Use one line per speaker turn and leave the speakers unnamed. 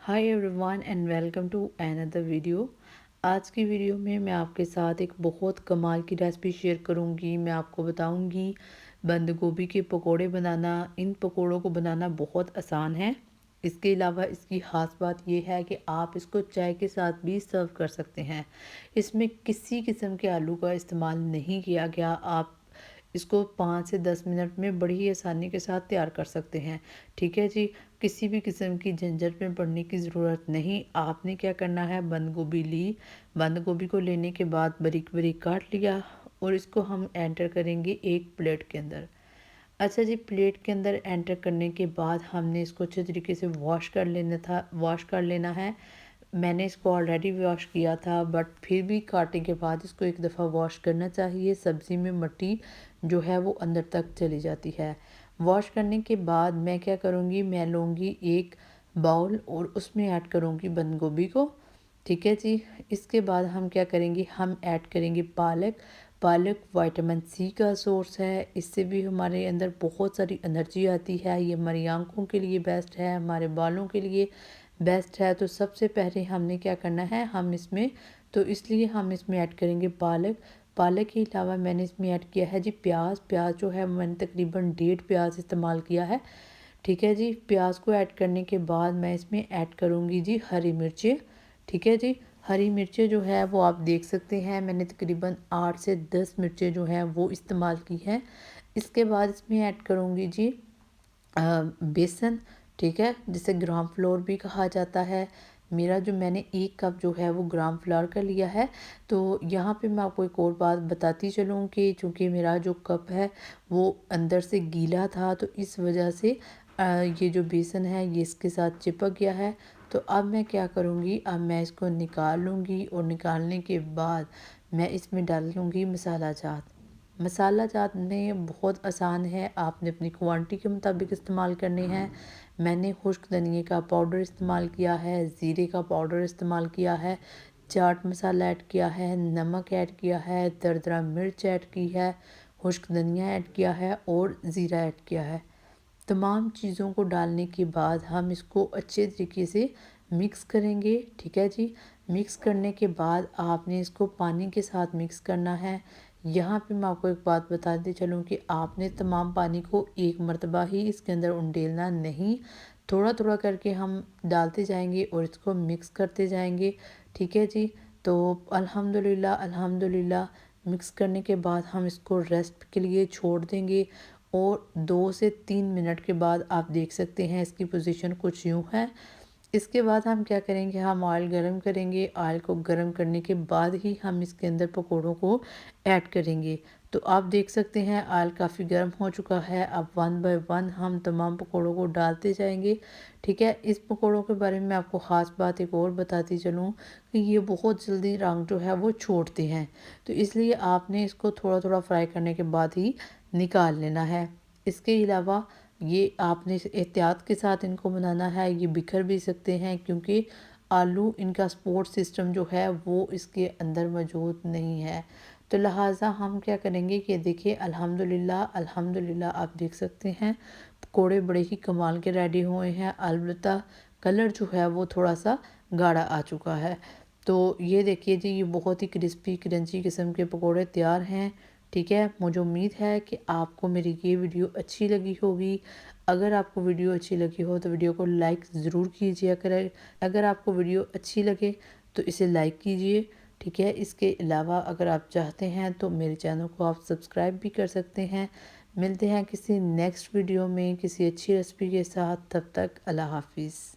Hi everyone and welcome to another video. आज की video में मैं आपके साथ एक बहुत कमाल की रेसिपी शेयर करूंगी। मैं आपको बताऊंगी बंद गोभी के पकोड़े बनाना। इन पकोड़ों को बनाना बहुत आसान है। इसके अलावा इसकी ख़ास बात यह है कि आप इसको चाय के साथ भी सर्व कर सकते हैं। इसमें किसी किस्म के आलू का इस्तेमाल नहीं किया गया। आप इसको 5 से 10 मिनट में बड़ी ही आसानी के साथ तैयार कर सकते हैं। ठीक है जी। किसी भी किस्म की झंझट में पड़ने की ज़रूरत नहीं। आपने क्या करना है, बंद गोभी ली। बंद गोभी को लेने के बाद बारीक बारीक काट लिया और इसको हम एंटर करेंगे एक प्लेट के अंदर। अच्छा जी, प्लेट के अंदर एंटर करने के बाद हमने इसको अच्छे तरीके से वॉश कर लेना है। मैंने इसको ऑलरेडी वॉश किया था, बट फिर भी काटने के बाद इसको एक दफ़ा वॉश करना चाहिए। सब्ज़ी में मिट्टी जो है वो अंदर तक चली जाती है। वॉश करने के बाद मैं क्या करूँगी, मैं लूँगी एक बाउल और उसमें ऐड करूँगी बंद गोभी को। ठीक है जी। इसके बाद हम क्या करेंगे, हम ऐड करेंगे पालक। पालक विटामिन सी का सोर्स है। इससे भी हमारे अंदर बहुत सारी एनर्जी आती है। ये हमारी आंखों के लिए बेस्ट है, हमारे बालों के लिए बेस्ट है। तो सबसे पहले हमने क्या करना है, हम इसमें तो इसलिए हम इसमें ऐड करेंगे पालक। पालक के अलावा मैंने इसमें ऐड किया है जी प्याज। प्याज जो है मैंने तकरीबन 1.5 प्याज इस्तेमाल किया है। ठीक है जी। प्याज को ऐड करने के बाद मैं इसमें ऐड करूँगी जी हरी मिर्चें। ठीक है जी। हरी मिर्चें जो है वो आप देख सकते हैं, मैंने तकरीबन 8 से 10 मिर्चें जो हैं वो इस्तेमाल की हैं। इसके बाद इसमें ऐड करूँगी जी बेसन। ठीक है, जिसे ग्राम फ्लोर भी कहा जाता है। मेरा जो मैंने 1 कप जो है वो ग्राम फ्लोर का लिया है। तो यहाँ पे मैं आपको एक और बात बताती चलूँ कि चूँकि मेरा जो कप है वो अंदर से गीला था, तो इस वजह से ये जो बेसन है ये इसके साथ चिपक गया है। तो अब मैं क्या करूँगी, अब मैं इसको निकाल लूँगी और निकालने के बाद मैं इसमें डाल लूँगी मसाला जात। मसाला जात में बहुत आसान है, आपने अपनी क्वांटिटी के मुताबिक इस्तेमाल करने हैं। मैंने खुश्क धनिए का पाउडर इस्तेमाल किया है, ज़ीरे का पाउडर इस्तेमाल किया है, चाट मसाला ऐड किया है, नमक ऐड किया है, दरदरा मिर्च ऐड की है, खुश्क धनिया ऐड किया है और ज़ीरा ऐड किया है। तमाम चीज़ों को डालने के बाद हम इसको अच्छे तरीके से मिक्स करेंगे। ठीक है जी। मिक्स करने के बाद आपने इसको पानी के साथ मिक्स करना है। यहाँ पे मैं आपको एक बात बताते चलूँ कि आपने तमाम पानी को एक मर्तबा ही इसके अंदर उंडेलना नहीं, थोड़ा थोड़ा करके हम डालते जाएंगे और इसको मिक्स करते जाएंगे। ठीक है जी। तो अल्हम्दुलिल्लाह अल्हम्दुलिल्लाह मिक्स करने के बाद हम इसको रेस्ट के लिए छोड़ देंगे और 2 से 3 मिनट के बाद आप देख सकते हैं इसकी पोजीशन कुछ यूँ है। इसके बाद हम क्या करेंगे, हम ऑयल गरम करेंगे। ऑयल को गरम करने के बाद ही हम इसके अंदर पकोड़ों को ऐड करेंगे। तो आप देख सकते हैं ऑयल काफ़ी गर्म हो चुका है। अब 1 बाय 1 हम तमाम पकोड़ों को डालते जाएंगे। ठीक है। इस पकोड़ों के बारे में आपको ख़ास बात एक और बताती चलूँ कि ये बहुत जल्दी रंग जो है वो छोड़ते हैं, तो इसलिए आपने इसको थोड़ा थोड़ा फ्राई करने के बाद ही निकाल लेना है। इसके अलावा ये आपने एहतियात के साथ इनको बनाना है, ये बिखर भी सकते हैं क्योंकि आलू इनका सपोर्ट सिस्टम जो है वो इसके अंदर मौजूद नहीं है। तो लिहाजा हम क्या करेंगे कि देखिए अल्हम्दुलिल्लाह अल्हम्दुलिल्लाह आप देख सकते हैं पकोड़े बड़े ही कमाल के रेडी हुए हैं। अलबत्ता कलर जो है वो थोड़ा सा गाढ़ा आ चुका है। तो ये देखिए जी, ये बहुत ही क्रिस्पी क्रंची किस्म के पकोड़े तैयार हैं। ठीक है। मुझे उम्मीद है कि आपको मेरी ये वीडियो अच्छी लगी होगी। अगर आपको वीडियो अच्छी लगी हो तो वीडियो को लाइक ज़रूर कीजिए करें। अगर आपको वीडियो अच्छी लगे तो इसे लाइक कीजिए। ठीक है। इसके अलावा अगर आप चाहते हैं तो मेरे चैनल को आप सब्सक्राइब भी कर सकते हैं। मिलते हैं किसी नेक्स्ट वीडियो में किसी अच्छी रेसिपी के साथ। तब तक अल्लाह हाफिज़।